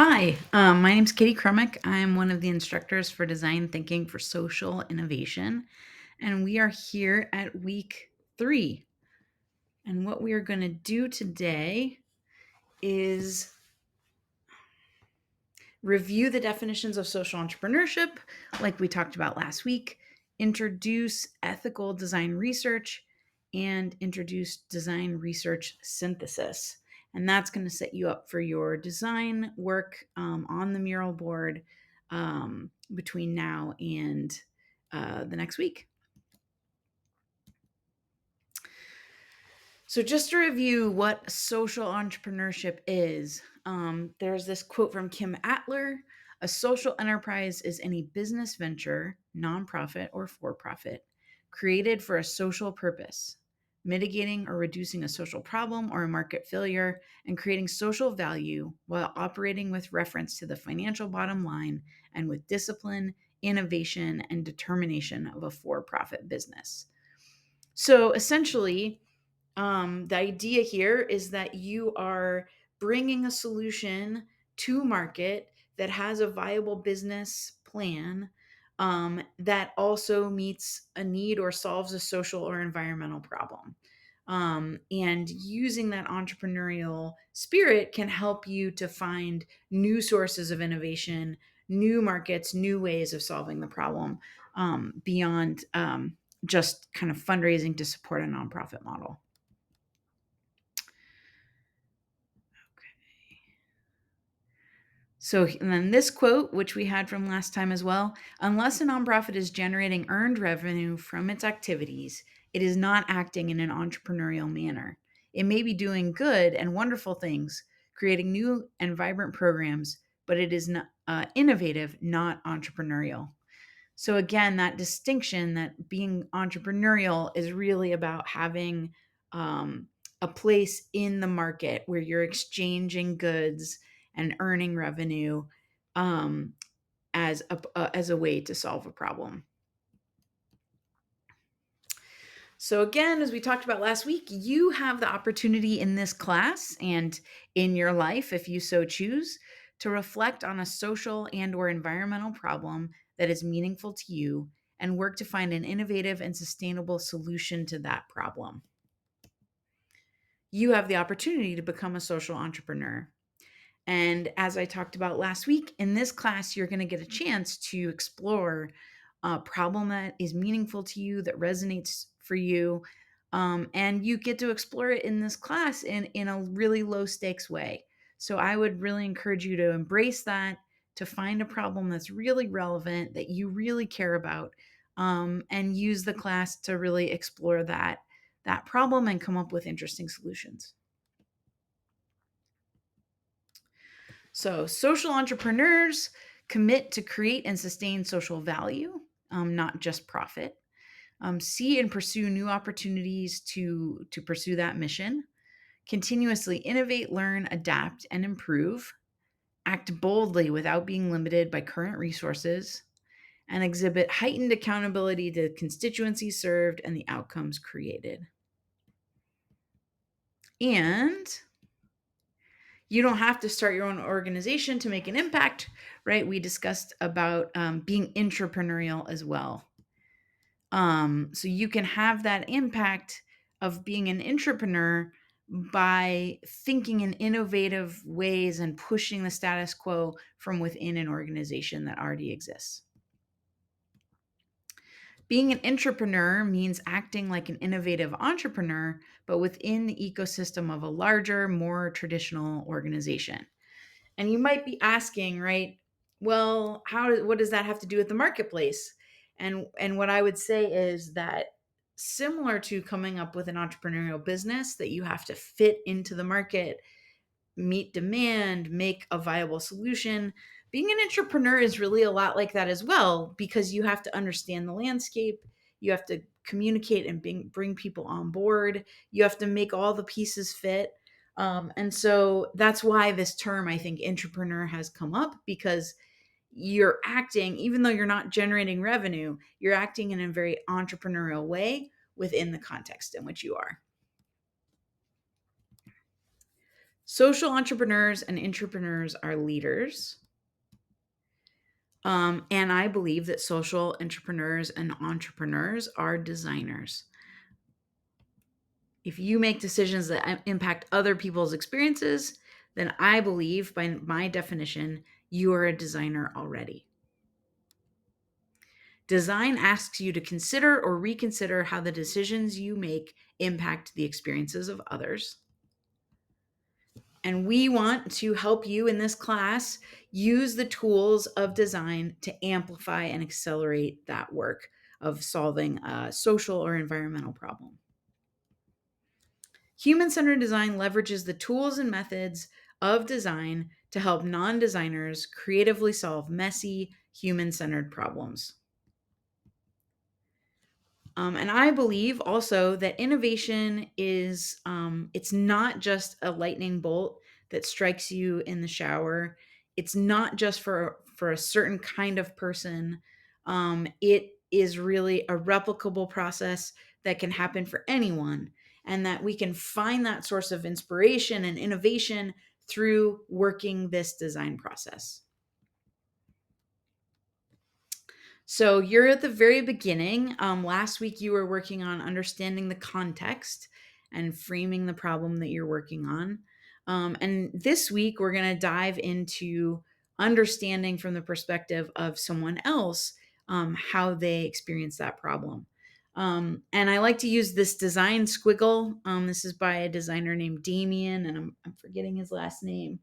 Hi, my name's Katie Krummick. I'm one of the instructors for Design Thinking for Social Innovation, and we are here at week 3. And what we are going to do today is review the definitions of social entrepreneurship, like we talked about last week, introduce ethical design research, and introduce design research synthesis. And that's going to set you up for your design work on the mural board between now and the next week. So, just to review what social entrepreneurship is, there's this quote from Kim Atler. A social enterprise is any business venture, nonprofit or for profit, created for a social purpose, mitigating or reducing a social problem or a market failure, and creating social value while operating with reference to the financial bottom line and with discipline, innovation, and determination of a for profit business. So, essentially, the idea here is that you are bringing a solution to market that has a viable business plan that also meets a need or solves a social or environmental problem. And using that entrepreneurial spirit can help you to find new sources of innovation, new markets, new ways of solving the problem beyond just kind of fundraising to support a nonprofit model. So, and then this quote, which we had from last time as well, unless a nonprofit is generating earned revenue from its activities, it is not acting in an entrepreneurial manner. It may be doing good and wonderful things, creating new and vibrant programs, but it is not innovative, not entrepreneurial. So, again, that distinction that being entrepreneurial is really about having a place in the market where you're exchanging goods and earning revenue um, as a way to solve a problem. So again, as we talked about last week, you have the opportunity in this class and in your life, if you so choose, to reflect on a social and or environmental problem that is meaningful to you and work to find an innovative and sustainable solution to that problem. You have the opportunity to become a social entrepreneur. And as I talked about last week, in this class, you're going to get a chance to explore a problem that is meaningful to you, that resonates for you. And you get to explore it in this class in a really low stakes way. So I would really encourage you to embrace that, to find a problem that's really relevant, that you really care about, and use the class to really explore that problem and come up with interesting solutions. So, social entrepreneurs commit to create and sustain social value, not just profit. See and pursue new opportunities to pursue that mission. Continuously innovate, learn, adapt, and improve. Act boldly without being limited by current resources. And exhibit heightened accountability to constituencies served and the outcomes created. And you don't have to start your own organization to make an impact, right? We discussed about being entrepreneurial as well. So you can have that impact of being an entrepreneur by thinking in innovative ways and pushing the status quo from within an organization that already exists. Being an entrepreneur means acting like an innovative entrepreneur, but within the ecosystem of a larger, more traditional organization. And you might be asking, right? Well, what does that have to do with the marketplace? And what I would say is that similar to coming up with an entrepreneurial business that you have to fit into the market, meet demand, make a viable solution. Being an entrepreneur is really a lot like that as well, because you have to understand the landscape, you have to communicate and bring people on board, you have to make all the pieces fit. And so that's why this term, I think, entrepreneur has come up, because you're acting, even though you're not generating revenue, you're acting in a very entrepreneurial way within the context in which you are. Social entrepreneurs and intrapreneurs are leaders. And I believe that social entrepreneurs and entrepreneurs are designers. If you make decisions that impact other people's experiences, then I believe, by my definition, you are a designer already. Design asks you to consider or reconsider how the decisions you make impact the experiences of others. And we want to help you in this class use the tools of design to amplify and accelerate that work of solving a social or environmental problem. Human-centered design leverages the tools and methods of design to help non-designers creatively solve messy, human-centered problems. And I believe also that innovation is, it's not just a lightning bolt that strikes you in the shower. It's not just for a certain kind of person. It is really a replicable process that can happen for anyone, and that we can find that source of inspiration and innovation through working this design process. So you're at the very beginning. Last week, you were working on understanding the context and framing the problem that you're working on. And this week, we're going to dive into understanding from the perspective of someone else how they experience that problem. And I like to use this design squiggle. This is by a designer named Damien, and I'm forgetting his last name.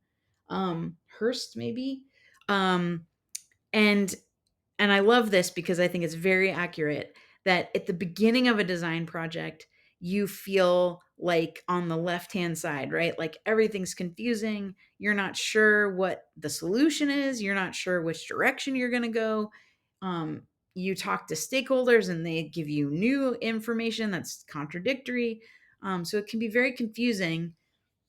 Hurst, maybe. And and I love this because I think it's very accurate that at the beginning of a design project, you feel like on the left hand side, right? Like everything's confusing. You're not sure what the solution is. You're not sure which direction you're going to go. You talk to stakeholders and they give you new information that's contradictory. So it can be very confusing,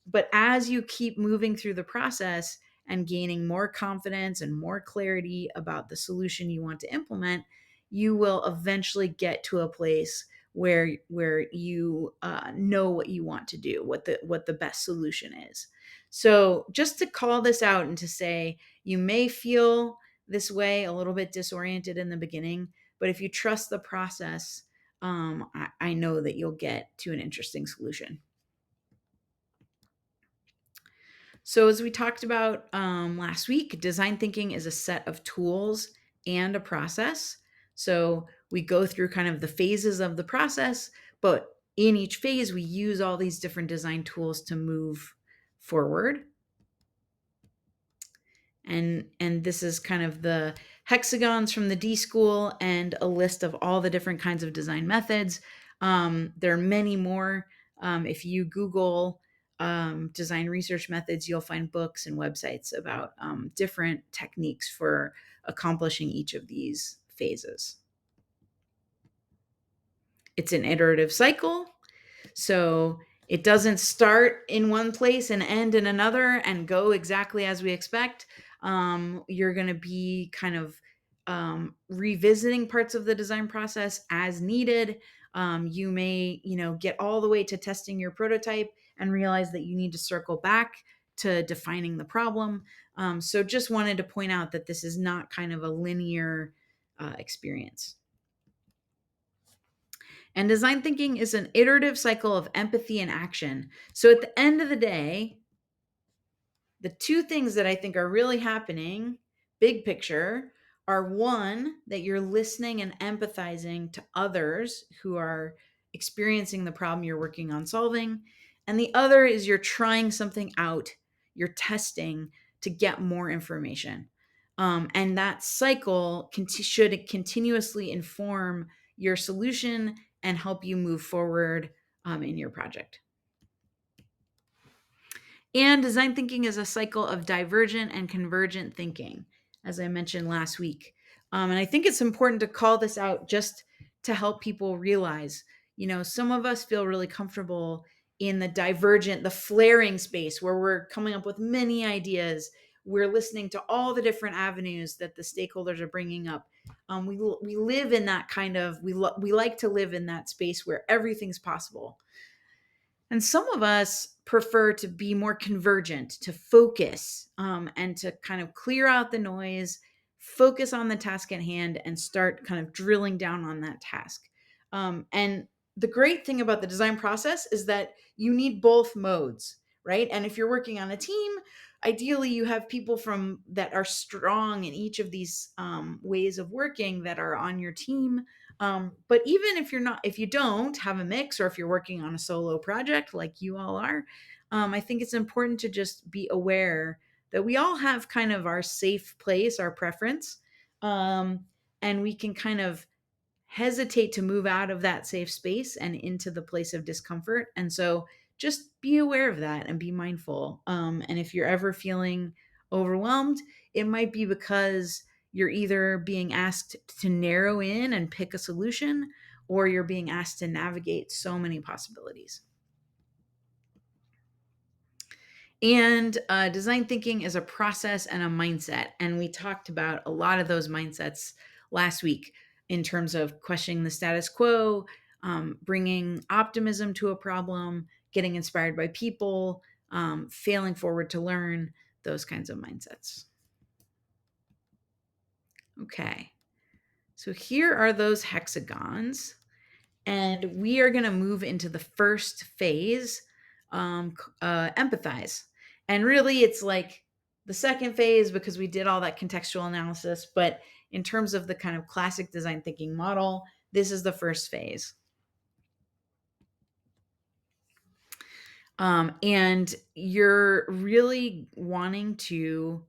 but as you keep moving through the process and gaining more confidence and more clarity about the solution you want to implement, you will eventually get to a place where you know what you want to do, what the best solution is. So just to call this out and to say, you may feel this way, a little bit disoriented in the beginning, but if you trust the process, I know that you'll get to an interesting solution. So, as we talked about last week, design thinking is a set of tools and a process. So, we go through kind of the phases of the process, but in each phase, we use all these different design tools to move forward. And this is kind of the hexagons from the D school and a list of all the different kinds of design methods. There are many more. If you Google design research methods, you'll find books and websites about different techniques for accomplishing each of these phases. It's an iterative cycle. So it doesn't start in one place and end in another and go exactly as we expect. You're going to be kind of revisiting parts of the design process as needed. You may, get all the way to testing your prototype and realize that you need to circle back to defining the problem. So just wanted to point out that this is not kind of a linear experience. And design thinking is an iterative cycle of empathy and action. So at the end of the day, the two things that I think are really happening, big picture, are one, that you're listening and empathizing to others who are experiencing the problem you're working on solving. And the other is you're trying something out, you're testing to get more information. And that cycle should continuously inform your solution and help you move forward in your project. And design thinking is a cycle of divergent and convergent thinking, as I mentioned last week. And I think it's important to call this out just to help people realize, some of us feel really comfortable in the divergent, the flaring space where we're coming up with many ideas. We're listening to all the different avenues that the stakeholders are bringing up. We live in that kind of, we like to live in that space where everything's possible. And some of us prefer to be more convergent, to focus, and to kind of clear out the noise, focus on the task at hand, and start kind of drilling down on that task. And the great thing about the design process is that you need both modes, right? And if you're working on a team, ideally you have people from that are strong in each of these ways of working that are on your team. But even if you're not, if you don't have a mix, or if you're working on a solo project like you all are, I think it's important to just be aware that we all have kind of our safe place, our preference, um, and we can kind of hesitate to move out of that safe space and into the place of discomfort. And so just be aware of that and be mindful. And if you're ever feeling overwhelmed, it might be because you're either being asked to narrow in and pick a solution, or you're being asked to navigate so many possibilities. And design thinking is a process and a mindset. And we talked about a lot of those mindsets last week in terms of questioning the status quo, bringing optimism to a problem, getting inspired by people, failing forward to learn, those kinds of mindsets. Okay, so here are those hexagons. And we are going to move into the first phase, empathize. And really, it's like the second phase because we did all that contextual analysis. But in terms of the kind of classic design thinking model, this is the first phase. And you're really wanting to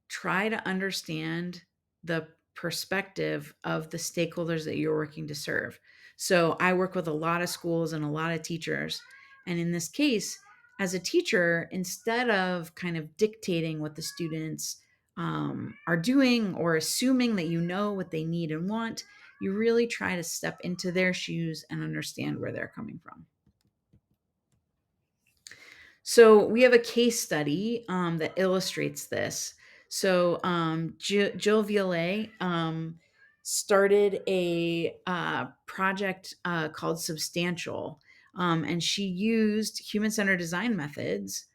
try to understand the perspective of the stakeholders that you're working to serve. So I work with a lot of schools and a lot of teachers. And in this case, as a teacher, instead of kind of dictating what the students are doing or assuming that you know what they need and want, you really try to step into their shoes and understand where they're coming from. So we have a case study that illustrates this. So Jill Violet started a project called Substantial, and she used human-centered design methods,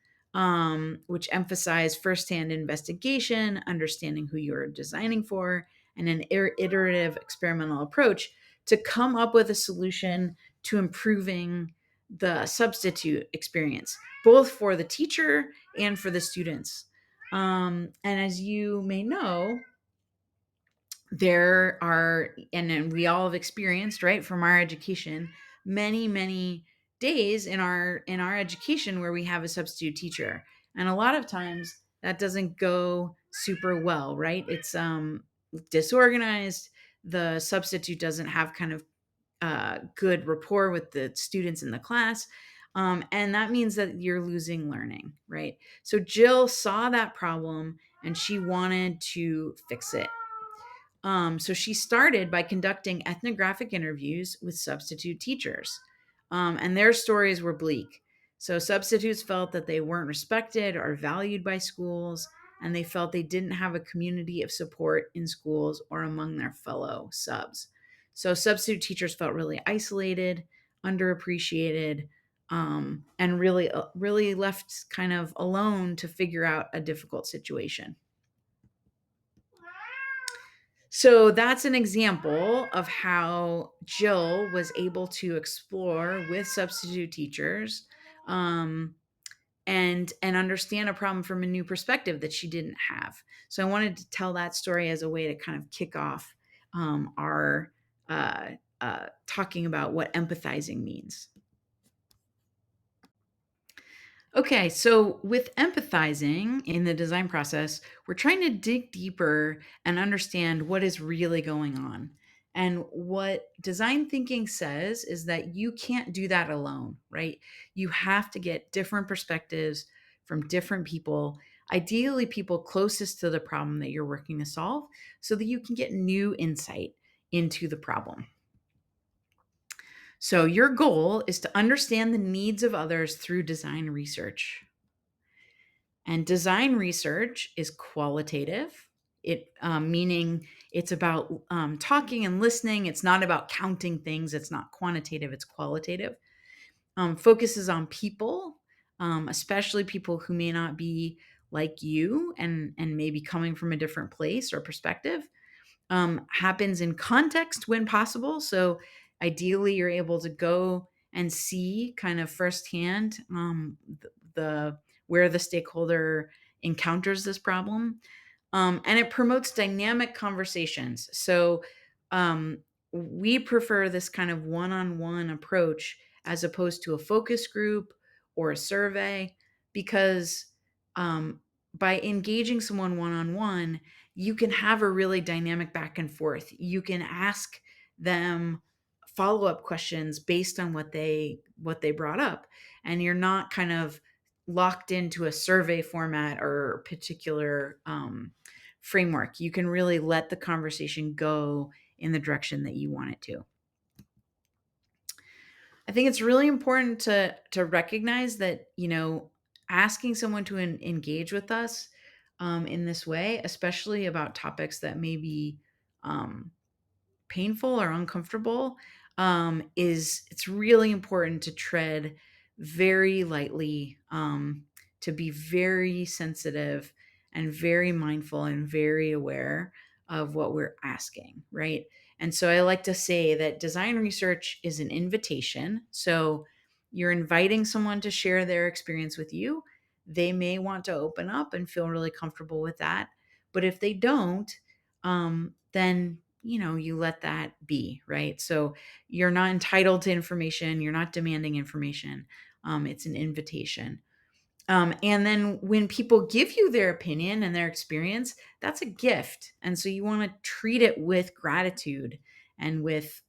which emphasize firsthand investigation, understanding who you're designing for, and an iterative experimental approach to come up with a solution to improving the substitute experience, both for the teacher and for the students. And as you may know, there are, and we all have experienced, right, from our education, many days in our education where we have a substitute teacher, and a lot of times that doesn't go super well, right? It's disorganized. The substitute doesn't have kind of good rapport with the students in the class. And that means that you're losing learning, right? So Jill saw that problem and she wanted to fix it. So she started by conducting ethnographic interviews with substitute teachers, and their stories were bleak. So substitutes felt that they weren't respected or valued by schools, and they felt they didn't have a community of support in schools or among their fellow subs. So substitute teachers felt really isolated, underappreciated, and really left kind of alone to figure out a difficult situation. So that's an example of how Jill was able to explore with substitute teachers, um, and understand a problem from a new perspective that she didn't have. So I wanted to tell that story as a way to kind of kick off our talking about what empathizing means. Okay, so with empathizing in the design process, we're trying to dig deeper and understand what is really going on. And what design thinking says is that you can't do that alone, right? You have to get different perspectives from different people, ideally, people closest to the problem that you're working to solve, so that you can get new insight into the problem. So, your goal is to understand the needs of others through design research. And design research is qualitative, it meaning it's about talking and listening. It's not about counting things. It's not quantitative. It's qualitative. focuses on people, especially people who may not be like you and maybe coming from a different place or perspective. Happens in context when possible. So ideally, you're able to go and see kind of firsthand the where the stakeholder encounters this problem, and it promotes dynamic conversations. So um, we prefer this kind of one-on-one approach as opposed to a focus group or a survey, because um, by engaging someone one-on-one, you can have a really dynamic back and forth. You can ask them follow-up questions based on what they brought up, and you're not kind of locked into a survey format or particular framework. You can really let the conversation go in the direction that you want it to. I think it's really important to recognize that, asking someone to engage with us in this way, especially about topics that may be um, painful or uncomfortable, is it's really important to tread very lightly, to be very sensitive and very mindful and very aware of what we're asking, right? And so I like to say that design research is an invitation. So you're inviting someone to share their experience with you. They may want to open up and feel really comfortable with that. But if they don't, then you let that be, right? So you're not entitled to information, you're not demanding information. It's an invitation. And then when people give you their opinion and their experience, that's a gift. And so you want to treat it with gratitude and with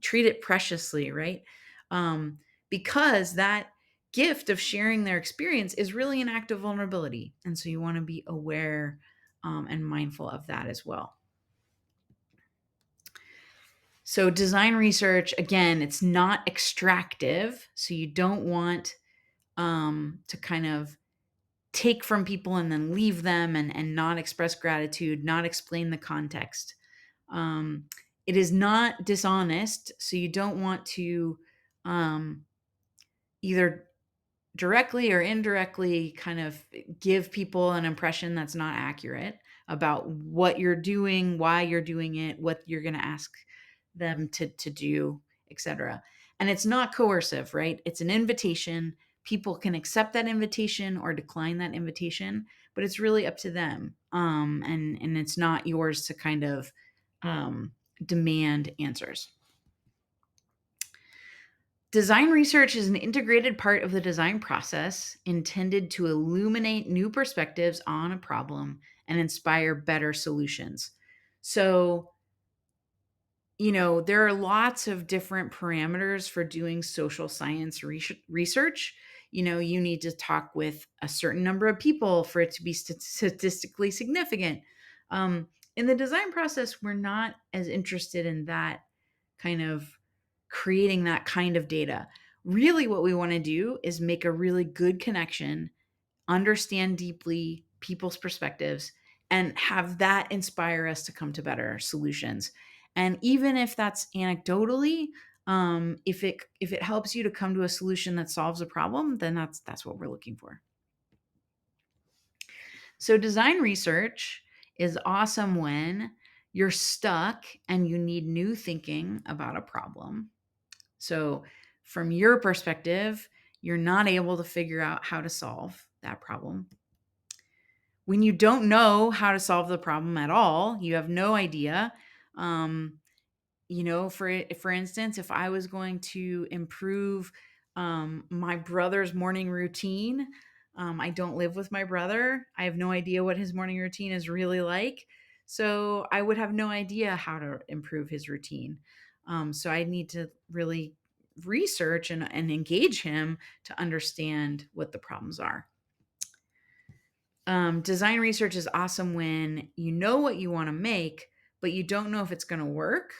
treat it preciously, right? Um, because that gift of sharing their experience is really an act of vulnerability. And so you want to be aware and mindful of that as well. So, design research, again, it's not extractive. So, you don't want to kind of take from people and then leave them and not express gratitude, not explain the context. Um, it is not dishonest. So, you don't want to um, either directly or indirectly kind of give people an impression that's not accurate about what you're doing, why you're doing it, what you're going to ask them to do, etc. And it's not coercive, right? It's an invitation. People can accept that invitation or decline that invitation, but it's really up to them. And it's not yours to kind of demand answers. Design research is an integrated part of the design process intended to illuminate new perspectives on a problem and inspire better solutions. So, there are lots of different parameters for doing social science research. You need to talk with a certain number of people for it to be statistically significant. Um, in the design process, we're not as interested in that kind of creating that kind of data. Really, what we want to do is make a really good connection, understand deeply people's perspectives, and have that inspire us to come to better solutions. And even if that's anecdotally, if it helps you to come to a solution that solves a problem, then that's what we're looking for. So design research is awesome when you're stuck and you need new thinking about a problem. So, from your perspective, you're not able to figure out how to solve that problem. When you don't know how to solve the problem at all, you have no idea. Um, for instance, if I was going to improve my brother's morning routine, I don't live with my brother. I have no idea what his morning routine is really like. So I would have no idea how to improve his routine. So I need to really research and engage him to understand what the problems are. Design research is awesome when you know what you want to make, but you don't know if it's going to work,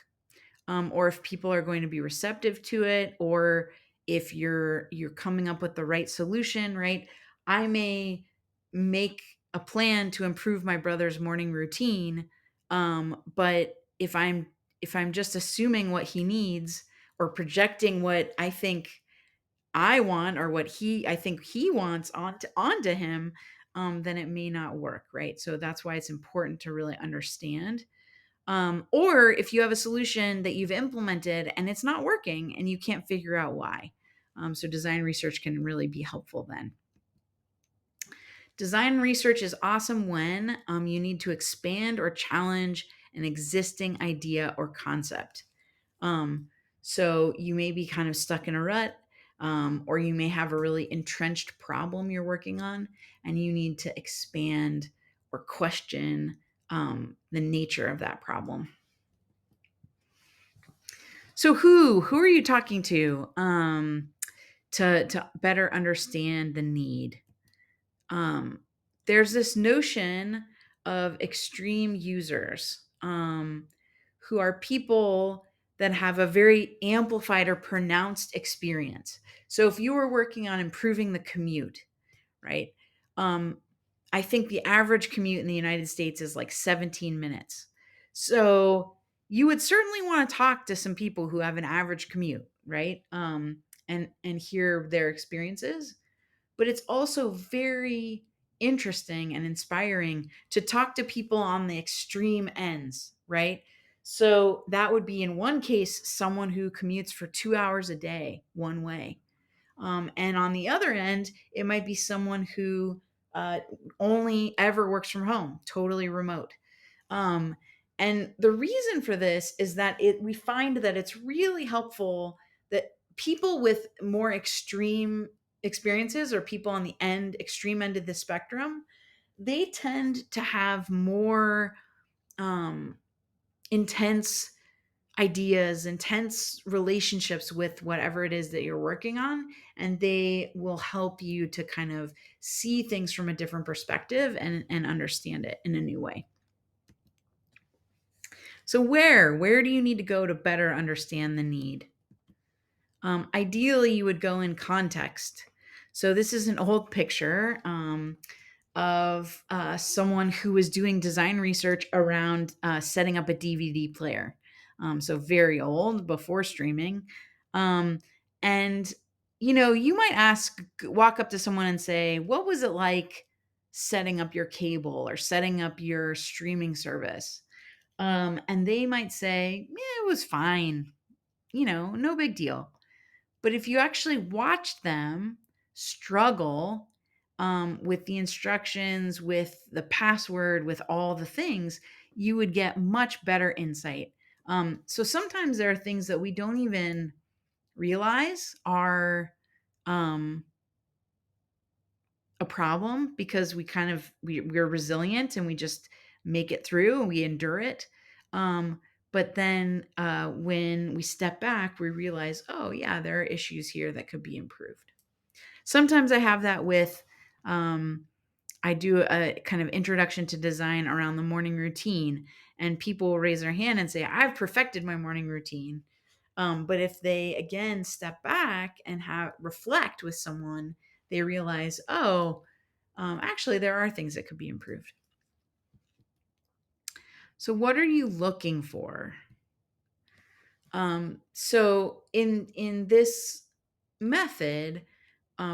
or if people are going to be receptive to it, or if you're coming up with the right solution, right? I may make a plan to improve my brother's morning routine, but if I'm just assuming what he needs or projecting what I think I want or what I think he wants onto him, then it may not work, right? So that's why it's important to really understand. Or if you have a solution that you've implemented and it's not working and you can't figure out why. So design research can really be helpful then. Design research is awesome when you need to expand or challenge an existing idea or concept. Um, so you may be kind of stuck in a rut, or you may have a really entrenched problem you're working on, and you need to expand or question the nature of that problem. So who are you talking to better understand the need? Um, there's this notion of extreme users, who are people that have a very amplified or pronounced experience. So if you were working on improving the commute, right? Um, I think the average commute in the United States is like 17 minutes. So you would certainly want to talk to some people who have an average commute, right? And hear their experiences. But it's also very interesting and inspiring to talk to people on the extreme ends, right? So that would be in one case someone who commutes for 2 hours a day one way. And on the other end, it might be someone who uh, only ever works from home, totally remote. Um, and the reason for this is that we find that it's really helpful that people with more extreme experiences or people on the extreme end of the spectrum, they tend to have more um, intense ideas, intense relationships with whatever it is that you're working on. And they will help you to kind of see things from a different perspective and understand it in a new way. So where do you need to go to better understand the need? Ideally, you would go in context. So this is an old picture of someone who was doing design research around setting up a DVD player. So very old, before streaming. Um, and you might walk up to someone and say, "What was it like setting up your cable or setting up your streaming service?" And they might say, "Yeah, it was fine. No big deal." But if you actually watch them struggle with the instructions, with the password, with all the things, you would get much better insight. So sometimes there are things that we don't even realize are um, a problem because we're resilient and we just make it through and we endure it. But then when we step back, we realize, oh yeah, there are issues here that could be improved. Sometimes I have that with I do a kind of introduction to design around the morning routine, and people will raise their hand and say, I've perfected my morning routine. But if they again step back and reflect with someone, they realize, oh, actually, there are things that could be improved. So, what are you looking for? So, in this method,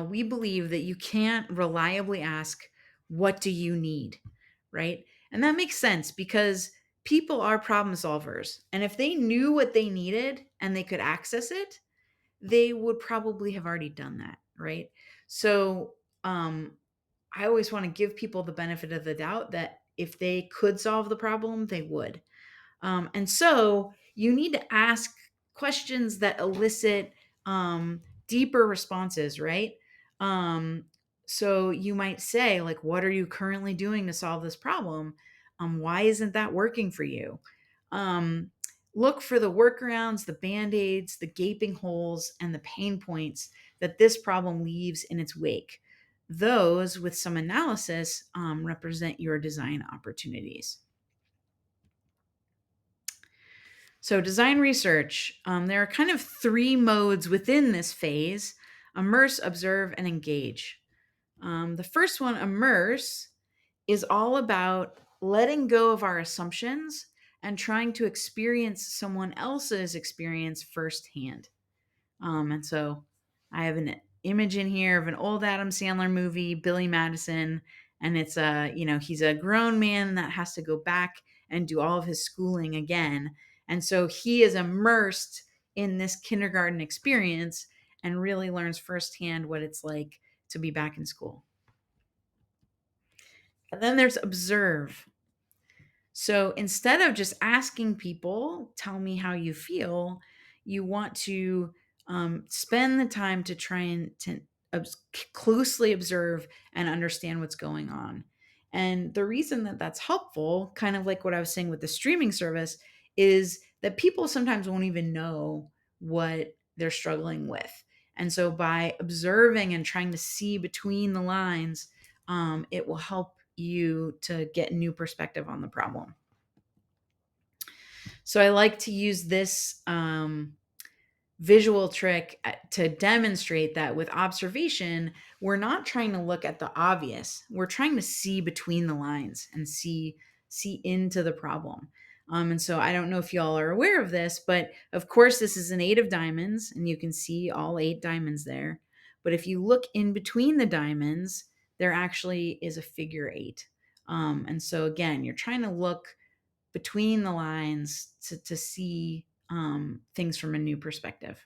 we believe that you can't reliably ask, "What do you need?" Right, and that makes sense because people are problem solvers, and if they knew what they needed and they could access it, they would probably have already done that, right? So, I always want to give people the benefit of the doubt that if they could solve the problem, they would. And so you need to ask questions that elicit deeper responses, right? Um, so you might say, like, what are you currently doing to solve this problem? Why isn't that working for you? Um, Look for the workarounds, the band aids, the gaping holes, and the pain points that this problem leaves in its wake. Those, with some analysis, represent your design opportunities. So, design research, there are kind of three modes within this phase: immerse, observe, and engage. The first one, immerse, is all about letting go of our assumptions and trying to experience someone else's experience firsthand. And so I have an image in here of an old Adam Sandler movie, Billy Madison, and it's he's a grown man that has to go back and do all of his schooling again. And so he is immersed in this kindergarten experience and really learns firsthand what it's like to be back in school. And then there's observe. So instead of just asking people, tell me how you feel, you want to spend the time to try and closely observe and understand what's going on. And the reason that that's helpful, kind of like what I was saying with the streaming service, is that people sometimes won't even know what they're struggling with. And so by observing and trying to see between the lines, it will help you to get new perspective on the problem. So I like to use this visual trick to demonstrate that with observation, we're not trying to look at the obvious. We're trying to see between the lines and see into the problem. And so I don't know if y'all are aware of this, but of course this is an 8 of diamonds and you can see all 8 diamonds there. But if you look in between the diamonds, there actually is a figure 8. And so again, you're trying to look between the lines to see things from a new perspective.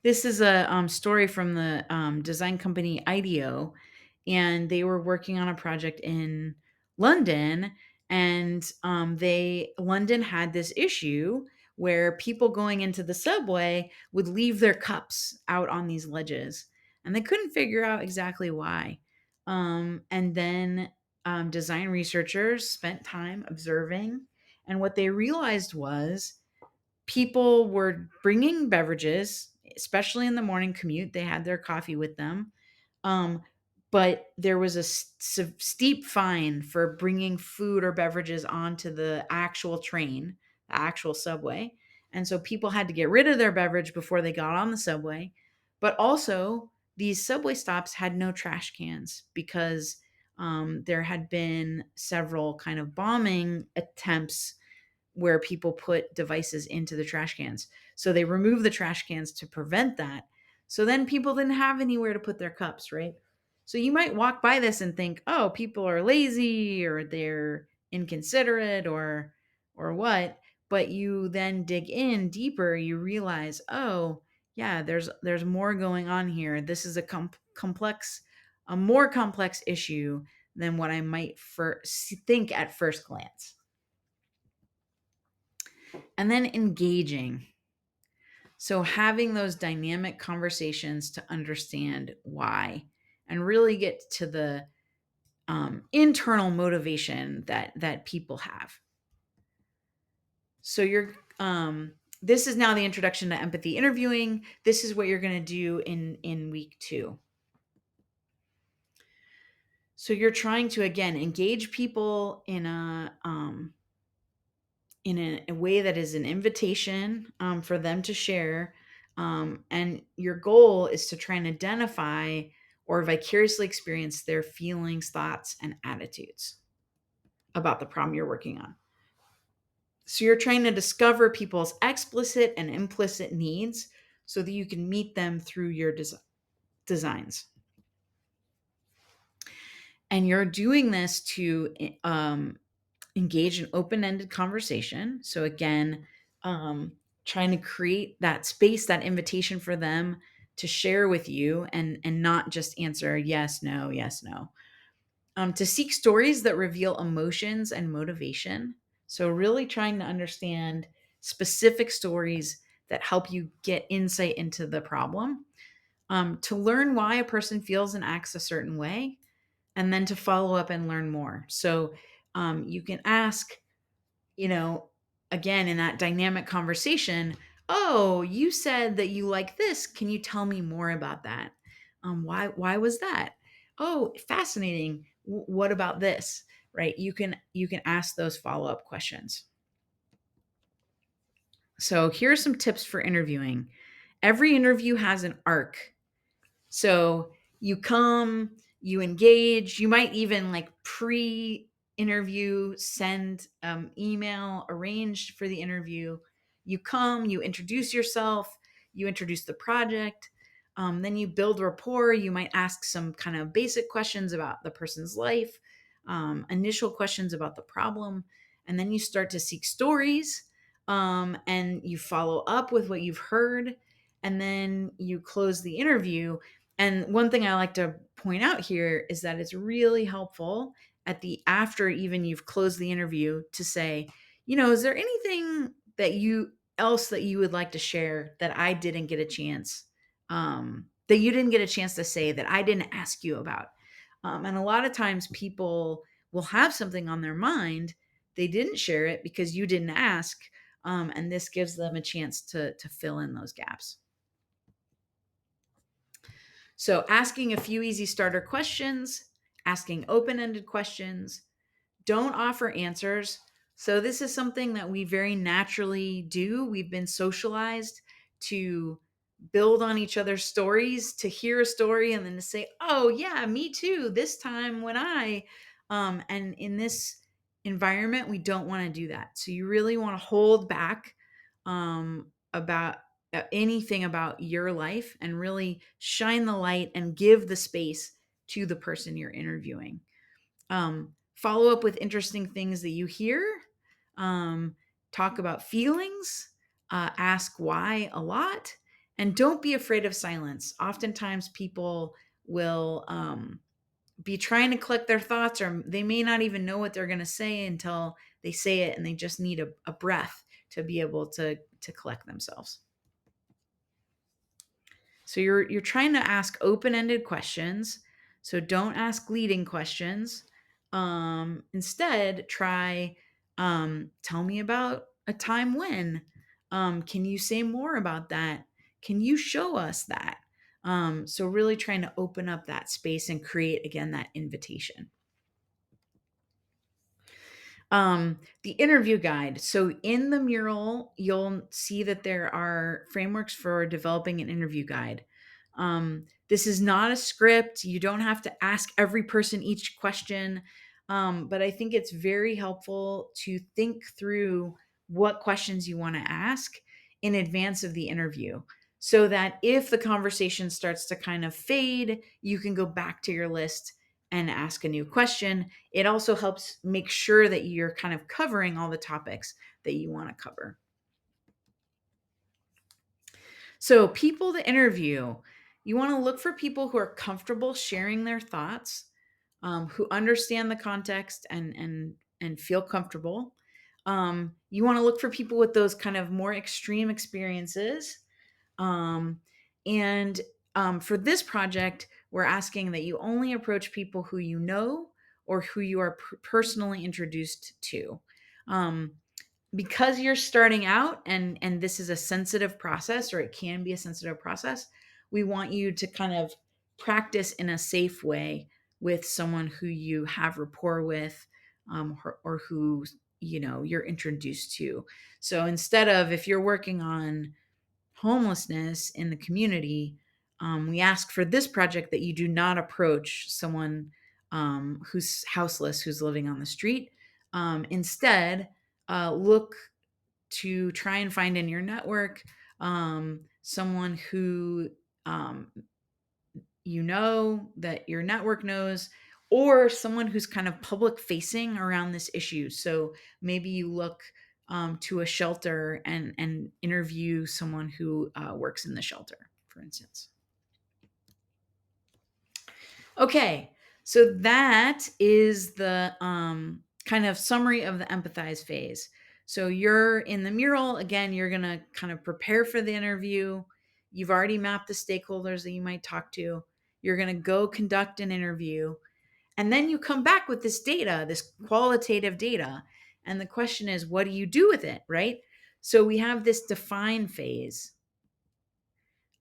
This is a story from the design company IDEO, and they were working on a project in London, and London had this issue where people going into the subway would leave their cups out on these ledges, and they couldn't figure out exactly why. And then design researchers spent time observing, and what they realized was people were bringing beverages, especially in the morning commute. They had their coffee with them. Um, but there was a steep fine for bringing food or beverages onto the actual train, the actual subway. And so people had to get rid of their beverage before they got on the subway. But also, these subway stops had no trash cans because there had been several kind of bombing attempts where people put devices into the trash cans. So they removed the trash cans to prevent that. So then people didn't have anywhere to put their cups, right? So you might walk by this and think, "Oh, people are lazy or they're inconsiderate or what?" But you then dig in deeper, you realize, "Oh, yeah, there's more going on here. This is a more complex issue than what I might think at first glance." And then engaging. So having those dynamic conversations to understand why and really get to the internal motivation that people have. So this is now the introduction to empathy interviewing. This is what you're going to do in week 2. So you're trying to again engage people in a way that is an invitation for them to share. And your goal is to try and identify or vicariously experience their feelings, thoughts, and attitudes about the problem you're working on. So you're trying to discover people's explicit and implicit needs so that you can meet them through your designs. And you're doing this to engage in open-ended conversation. So again, trying to create that space, that invitation for them to share with you and not just answer yes, no, yes, no. To seek stories that reveal emotions and motivation. So really trying to understand specific stories that help you get insight into the problem. To learn why a person feels and acts a certain way, and then to follow up and learn more. So you can ask, again, in that dynamic conversation, "Oh, you said that you like this. Can you tell me more about that? Why was that? Oh, fascinating. What about this?" Right? You can ask those follow-up questions. So here are some tips for interviewing. Every interview has an arc. So you come, you engage, you might even like pre-interview, send email arranged for the interview. You come, you introduce yourself, you introduce the project. Then you build rapport. You might ask some kind of basic questions about the person's life, initial questions about the problem, and then you start to seek stories, and you follow up with what you've heard, and then you close the interview. And one thing I like to point out here is that it's really helpful at the after even you've closed the interview to say, is there anything that you would like to share that I didn't get a chance, that you didn't get a chance to say that I didn't ask you about? And a lot of times people will have something on their mind. They didn't share it because you didn't ask. And this gives them a chance to fill in those gaps. So asking a few easy starter questions, asking open-ended questions, don't offer answers. So this is something that we very naturally do. We've been socialized to build on each other's stories, to hear a story and then to say, "Oh yeah, me too. This time when I," and in this environment, we don't want to do that. So you really want to hold back about anything about your life and really shine the light and give the space to the person you're interviewing. Follow up with interesting things that you hear. Um, Talk about feelings. Ask why a lot. And don't be afraid of silence. Oftentimes, people will be trying to collect their thoughts, or they may not even know what they're going to say until they say it, and they just need a breath to be able to collect themselves. So you're trying to ask open-ended questions. So don't ask leading questions. Instead, try, tell me about a time when. Can you say more about that? Can you show us that? So really trying to open up that space and create again that invitation. The interview guide. So in the mural, you'll see that there are frameworks for developing an interview guide. This is not a script. You don't have to ask every person each question. But I think it's very helpful to think through what questions you want to ask in advance of the interview, so that if the conversation starts to kind of fade, you can go back to your list and ask a new question. It also helps make sure that you're kind of covering all the topics that you want to cover. So, people to interview, you want to look for people who are comfortable sharing their thoughts, who understand the context and feel comfortable. You want to look for people with those kind of more extreme experiences. Um, and For this project, we're asking that you only approach people who you know or who you are personally introduced to. Um, because you're starting out, and this is a sensitive process, or it can be a sensitive process, we want you to kind of practice in a safe way with someone who you have rapport with, or who you're introduced to. So instead of, if you're working on homelessness in the community, we ask for this project that you do not approach someone who's houseless, who's living on the street. Instead, look to try and find in your network someone who, um, that your network knows, or someone who's kind of public facing around this issue. So maybe you look to a shelter and interview someone who works in the shelter, for instance. Okay, so that is the kind of summary of the empathize phase. So you're in the mural. Again, you're going to kind of prepare for the interview. You've already mapped the stakeholders that you might talk to. You're going to go conduct an interview. And then you come back with this data, this qualitative data. And the question is, what do you do with it, right? So we have this define phase.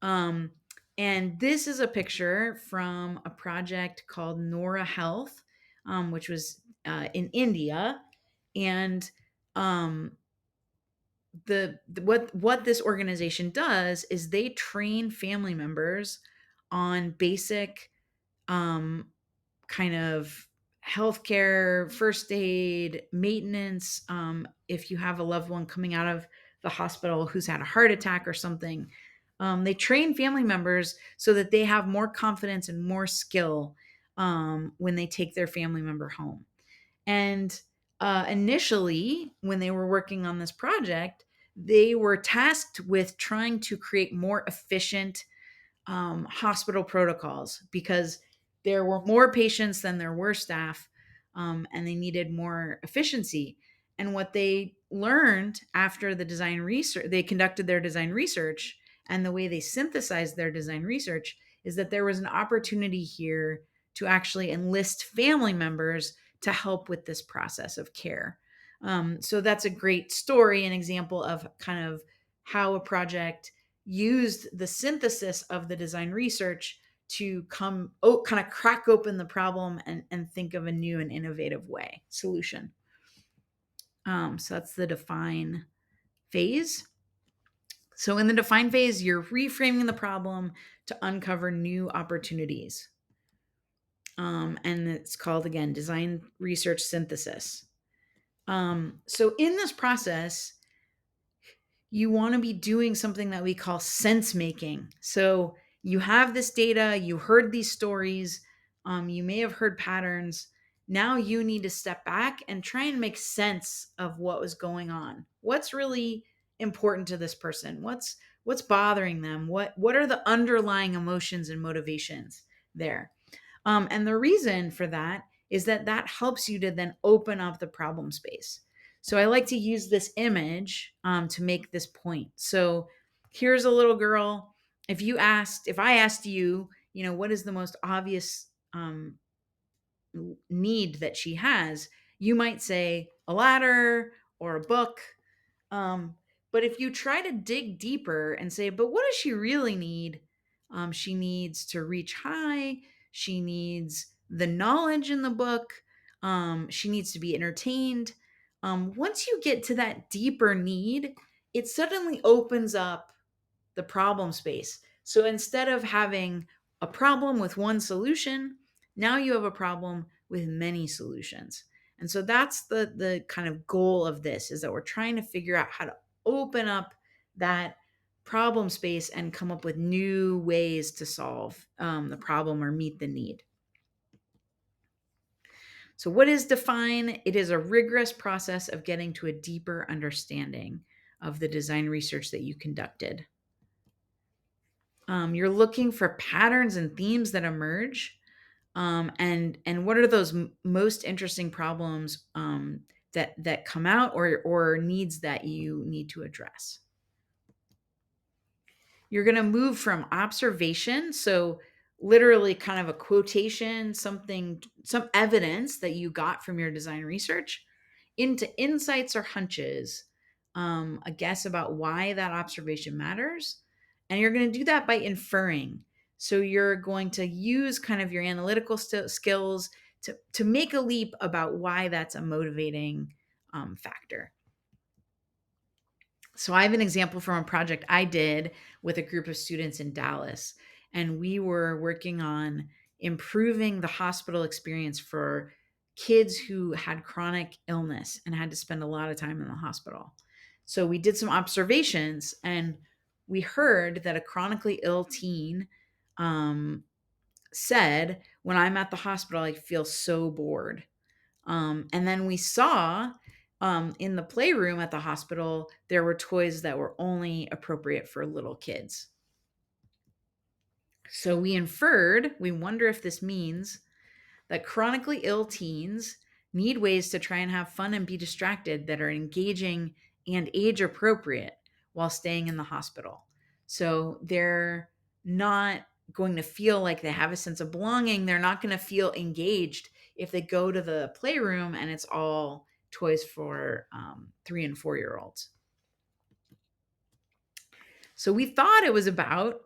Um, and this is a picture from a project called Nora Health, which was in India. And what this organization does is they train family members on basic um, kind of healthcare, first aid, maintenance. If you have a loved one coming out of the hospital who's had a heart attack or something, They train family members so that they have more confidence and more skill when they take their family member home. And initially, when they were working on this project, they were tasked with trying to create more efficient hospital protocols because there were more patients than there were staff, and they needed more efficiency. And what they learned after the design research, they conducted their design research, and the way they synthesized their design research is that there was an opportunity here to actually enlist family members to help with this process of care. So that's a great story, an example of kind of how a project used the synthesis of the design research to kind of crack open the problem and think of a new and innovative way solution. So that's the define phase. So in the define phase, you're reframing the problem to uncover new opportunities. And it's called, again, design research synthesis. So in this process, you want to be doing something that we call sense making. So you have this data, you heard these stories, you may have heard patterns. Now you need to step back and try and make sense of what was going on. What's really important to this person? What's bothering them? What are the underlying emotions and motivations there? And the reason for that is that that helps you to then open up the problem space. So I like to use this image to make this point. So here's a little girl. If I asked you, what is the most obvious need that she has, you might say a ladder or a book. um, but if you try to dig deeper and say, but what does she really need? She needs to reach high. She needs the knowledge in the book. She needs to be entertained. Once you get to that deeper need, it suddenly opens up the problem space. So instead of having a problem with one solution, now you have a problem with many solutions. And so that's the kind of goal of this, is that we're trying to figure out how to open up that problem space and come up with new ways to solve the problem or meet the need. So what is define? It is a rigorous process of getting to a deeper understanding of the design research that you conducted. You're looking for patterns and themes that emerge, and what are those most interesting problems that come out, or needs that you need to address. You're going to move from observation, so literally kind of a quotation, some evidence that you got from your design research, into insights or hunches, a guess about why that observation matters. And you're going to do that by inferring. So you're going to use kind of your analytical skills to make a leap about why that's a motivating factor. So I have an example from a project I did with a group of students in Dallas, and we were working on improving the hospital experience for kids who had chronic illness and had to spend a lot of time in the hospital. So we did some observations, and we heard that a chronically ill teen said, "When I'm at the hospital, I feel so bored." And then we saw in the playroom at the hospital, there were toys that were only appropriate for little kids. So we wonder if this means that chronically ill teens need ways to try and have fun and be distracted that are engaging and age appropriate while staying in the hospital. So they're not going to feel like they have a sense of belonging. They're not going to feel engaged if they go to the playroom and it's all toys for 3 and 4 year olds. So we thought it was about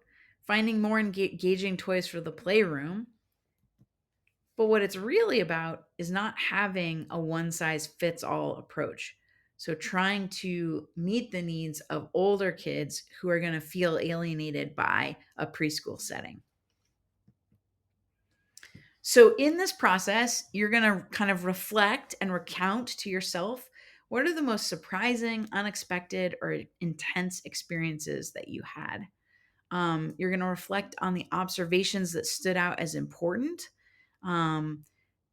finding more engaging toys for the playroom. But what it's really about is not having a one size fits all approach. So, trying to meet the needs of older kids who are going to feel alienated by a preschool setting. So, in this process, you're going to kind of reflect and recount to yourself what are the most surprising, unexpected, or intense experiences that you had. You're going to reflect on the observations that stood out as important, um,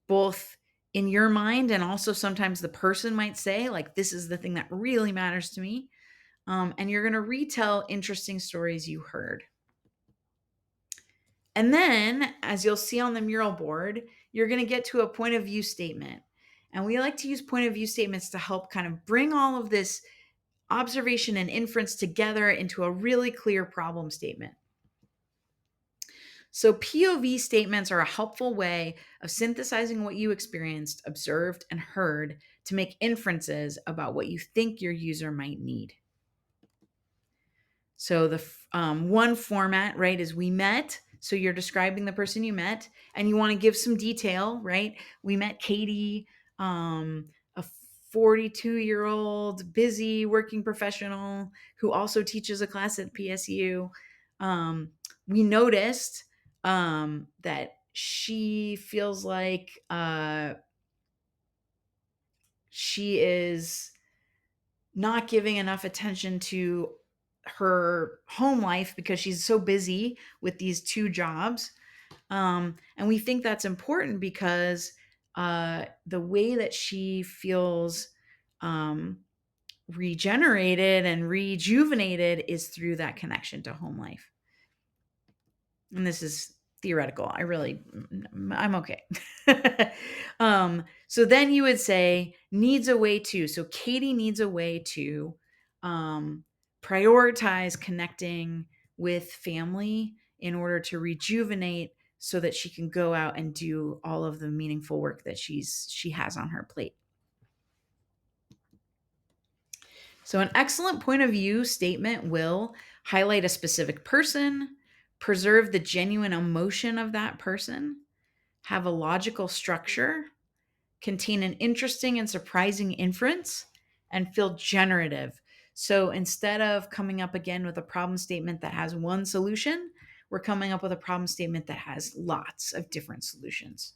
both in your mind and also sometimes the person might say, like, this is the thing that really matters to me. And you're going to retell interesting stories you heard. And then, as you'll see on the mural board, you're going to get to a point of view statement. And we like to use point of view statements to help kind of bring all of this observation and inference together into a really clear problem statement. So, POV statements are a helpful way of synthesizing what you experienced, observed, and heard to make inferences about what you think your user might need. So the one format, right, is we met. So you're describing the person you met, and you want to give some detail, right? We met Katie, a 42-year-old busy working professional who also teaches a class at PSU. We noticed that she feels like she is not giving enough attention to her home life because she's so busy with these two jobs. And we think that's important because the way that she feels regenerated and rejuvenated is through that connection to home life. And this is theoretical. I'm okay. So then you would say needs a way to. So Katie needs a way to prioritize connecting with family in order to rejuvenate so that she can go out and do all of the meaningful work that she has on her plate. So an excellent point of view statement will highlight a specific person, preserve the genuine emotion of that person, have a logical structure, contain an interesting and surprising inference, and feel generative. So instead of coming up again with a problem statement that has one solution, we're coming up with a problem statement that has lots of different solutions.